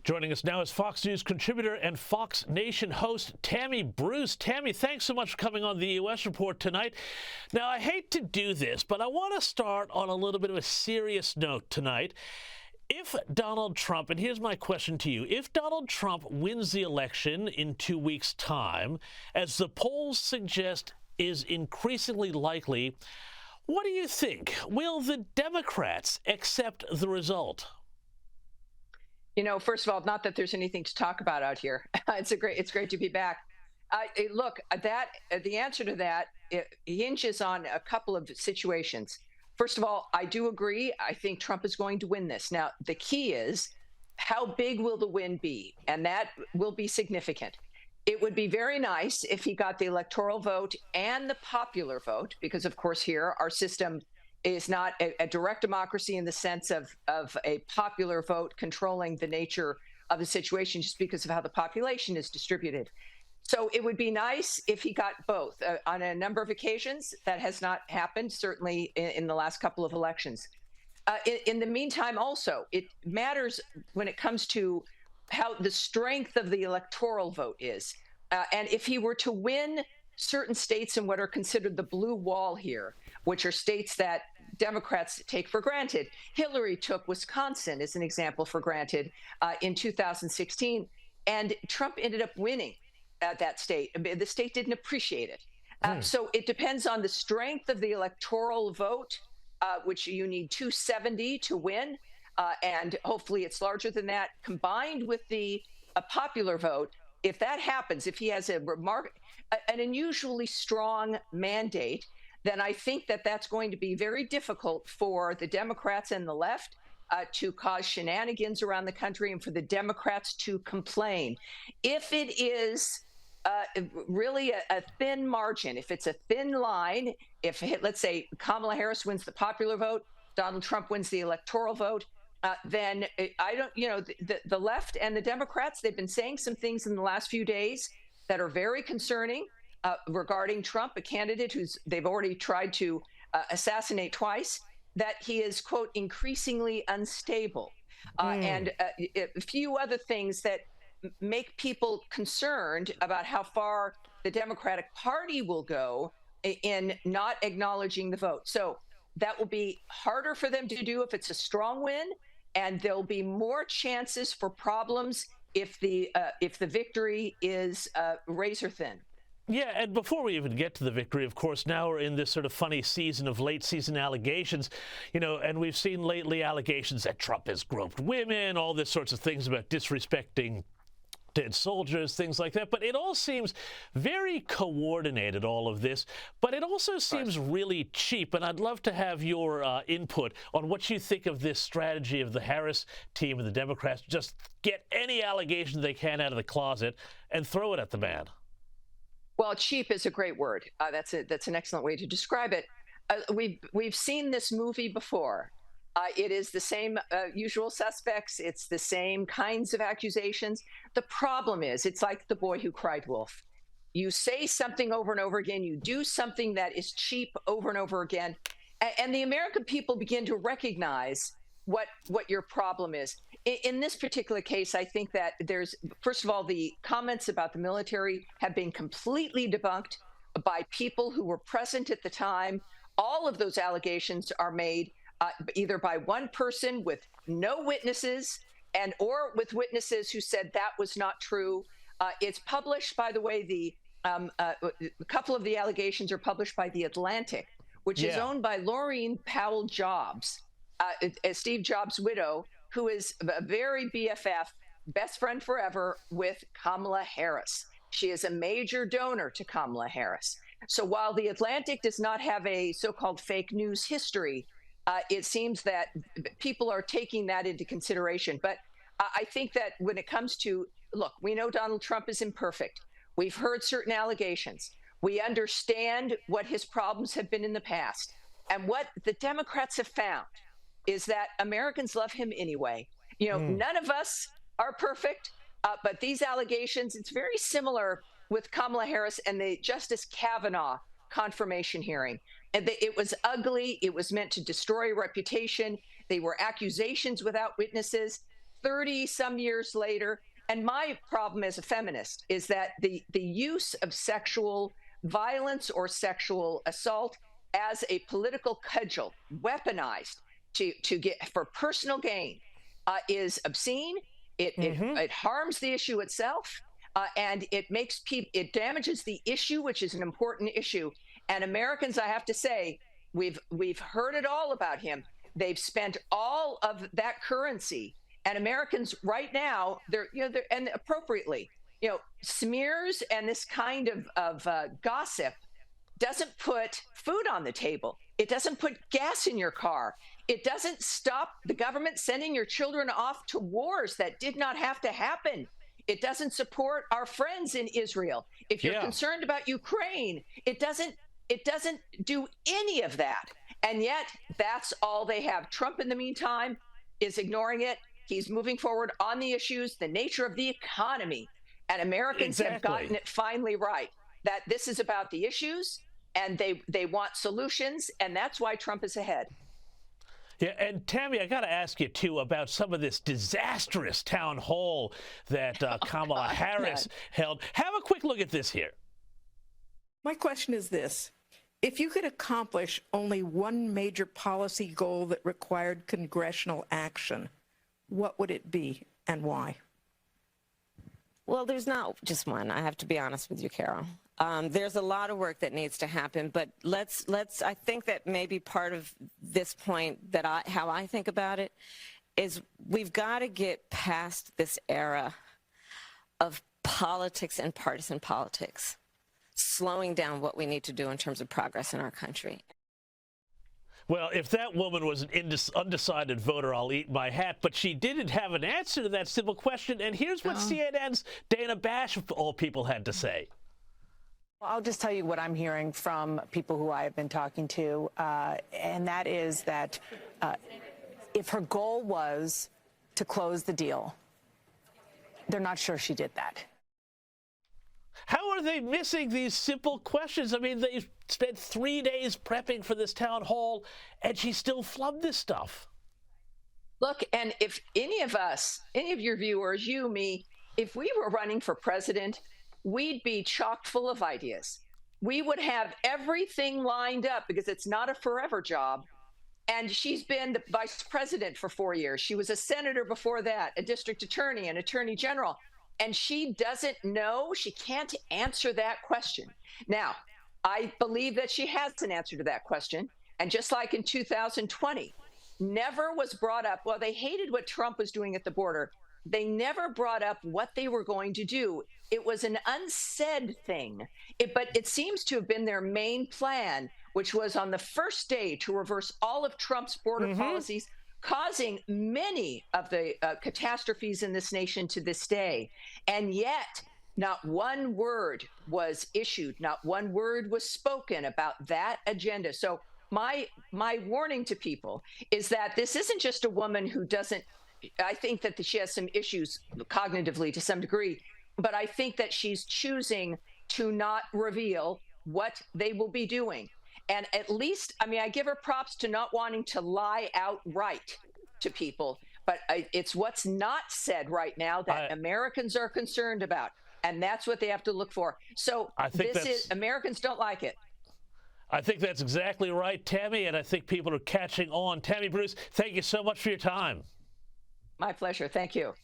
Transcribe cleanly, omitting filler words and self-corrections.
Joining us now is Fox News contributor and Fox Nation host Tammy Bruce. Tammy, thanks so much for coming on the U.S. Report tonight. Now, I hate to do this, but I want to start on a little bit of a serious note tonight. If Donald Trump, and here's my question to you, if Donald Trump wins the election in 2 weeks' time, as the polls suggest is increasingly likely, what do you think? Will the Democrats accept the result? You know, first of all, not that there's anything to talk about out here. It's great to be back. Look, the answer to that hinges on a couple of situations. First of all, I do agree. I think Trump is going to win this. Now, the key is how big will the win be? And that will be significant. It would be very nice if he got the electoral vote and the popular vote, because, of course, here our system is not a direct democracy in the sense of a popular vote controlling the nature of the situation just because of how the population is distributed. So it would be nice if he got both. On a number of occasions, that has not happened, certainly in the last couple of elections. In the meantime, also, it matters when it comes to how the strength of the electoral vote is. And if he were to win certain states in what are considered the blue wall here, which are states that Democrats take for granted. Hillary took Wisconsin as an example for granted in 2016, and Trump ended up winning that state. The state didn't appreciate it. So it depends on the strength of the electoral vote, which you need 270 to win, and hopefully it's larger than that, combined with the popular vote. If that happens, if he has an unusually strong mandate, then I think that that's going to be very difficult for the Democrats and the left to cause shenanigans around the country and for the Democrats to complain. If it is really a thin margin, if it's a thin line, if let's say Kamala Harris wins the popular vote, Donald Trump wins the electoral vote, then I don't, the left and the Democrats, they've been saying some things in the last few days that are very concerning. Regarding Trump, a candidate they've already tried to assassinate twice, that he is, quote, increasingly unstable. And a few other things that make people concerned about how far the Democratic Party will go in not acknowledging the vote. So that will be harder for them to do if it's a strong win, and there'll be more chances for problems if the victory is razor thin. Yeah, and before we even get to the victory, of course, now we're in this sort of funny season of late season allegations, and we've seen lately allegations that Trump has groped women, all this sorts of things about disrespecting dead soldiers, things like that. But it all seems very coordinated, all of this. But it also seems really cheap. And I'd love to have your input on what you think of this strategy of the Harris team and the Democrats. Just get any allegation they can out of the closet and throw it at the man. Well, cheap is a great word. That's an excellent way to describe it. We've seen this movie before. It is the same usual suspects. It's the same kinds of accusations. The problem is, it's like the boy who cried wolf. You say something over and over again. You do something that is cheap over and over again. And the American people begin to recognize what your problem is. In this particular case, I think that first of all, the comments about the military have been completely debunked by people who were present at the time. All of those allegations are made either by one person with no witnesses or with witnesses who said that was not true. It's published, by the way, a couple of the allegations are published by The Atlantic, which is owned by Laurene Powell Jobs, Steve Jobs' widow, who is a very BFF, best friend forever, with Kamala Harris. She is a major donor to Kamala Harris. So while The Atlantic does not have a so-called fake news history, it seems that people are taking that into consideration. But I think that when it comes to, look, we know Donald Trump is imperfect. We've heard certain allegations. We understand what his problems have been in the past. And what the Democrats have found is that Americans love him anyway. None of us are perfect, but these allegations, it's very similar with Kamala Harris and the Justice Kavanaugh confirmation hearing. And it was ugly. It was meant to destroy a reputation. They were accusations without witnesses. 30 some years later. And my problem as a feminist is that the use of sexual violence or sexual assault as a political cudgel, weaponized to get for personal gain, is obscene. It harms the issue itself, and it damages the issue, which is an important issue. And Americans, I have to say, we've heard it all about him. They've spent all of that currency, and Americans right now, they're and appropriately, smears and this kind of gossip doesn't put food on the table. It doesn't put gas in your car. It doesn't stop the government sending your children off to wars that did not have to happen. It doesn't support our friends in Israel. If you're concerned about Ukraine, it doesn't do any of that. And yet that's all they have. Trump, in the meantime, is ignoring it. He's moving forward on the issues, the nature of the economy. And Americans have gotten it finally right, that this is about the issues, and they want solutions. And that's why Trump is ahead. Yeah, and Tammy, I got to ask you, too, about some of this disastrous town hall that Kamala Harris held. Have a quick look at this here. My question is this. If you could accomplish only one major policy goal that required congressional action, what would it be and why? Well, there's not just one. I have to be honest with you, Carol. There's a lot of work that needs to happen, but I think that maybe part of this point that how I think about it is we've got to get past this era of politics and partisan politics, slowing down what we need to do in terms of progress in our country. Well, if that woman was an undecided voter, I'll eat my hat. But she didn't have an answer to that simple question. And here's what CNN's Dana Bash, of all people, had to say. Well, I'll just tell you what I'm hearing from people who I have been talking to, and that is that if her goal was to close the deal, they're not sure she did that. How are they missing these simple questions? I mean, they spent 3 days prepping for this town hall, and she still flubbed this stuff. Look, and if any of us, any of your viewers, you, me, if we were running for president, we'd be chock full of ideas. We would have everything lined up because it's not a forever job. And she's been the vice president for 4 years. She was a senator before that, a district attorney, an attorney general. And she doesn't know, she can't answer that question. Now, I believe that she has an answer to that question. And just like in 2020, never was brought up, well, they hated what Trump was doing at the border. They never brought up what they were going to do. It was an unsaid thing, but it seems to have been their main plan, which was on the first day to reverse all of Trump's border policies, causing many of the catastrophes in this nation to this day. And yet, not one word was issued, not one word was spoken about that agenda. So my warning to people is that this isn't just a woman who doesn't, I think that she has some issues cognitively to some degree, but I think that she's choosing to not reveal what they will be doing. And at least, I mean, I give her props to not wanting to lie outright to people, but it's what's not said right now that Americans are concerned about. And that's what they have to look for. So Americans don't like it. I think that's exactly right, Tammy, and I think people are catching on. Tammy Bruce, thank you so much for your time. My pleasure. Thank you.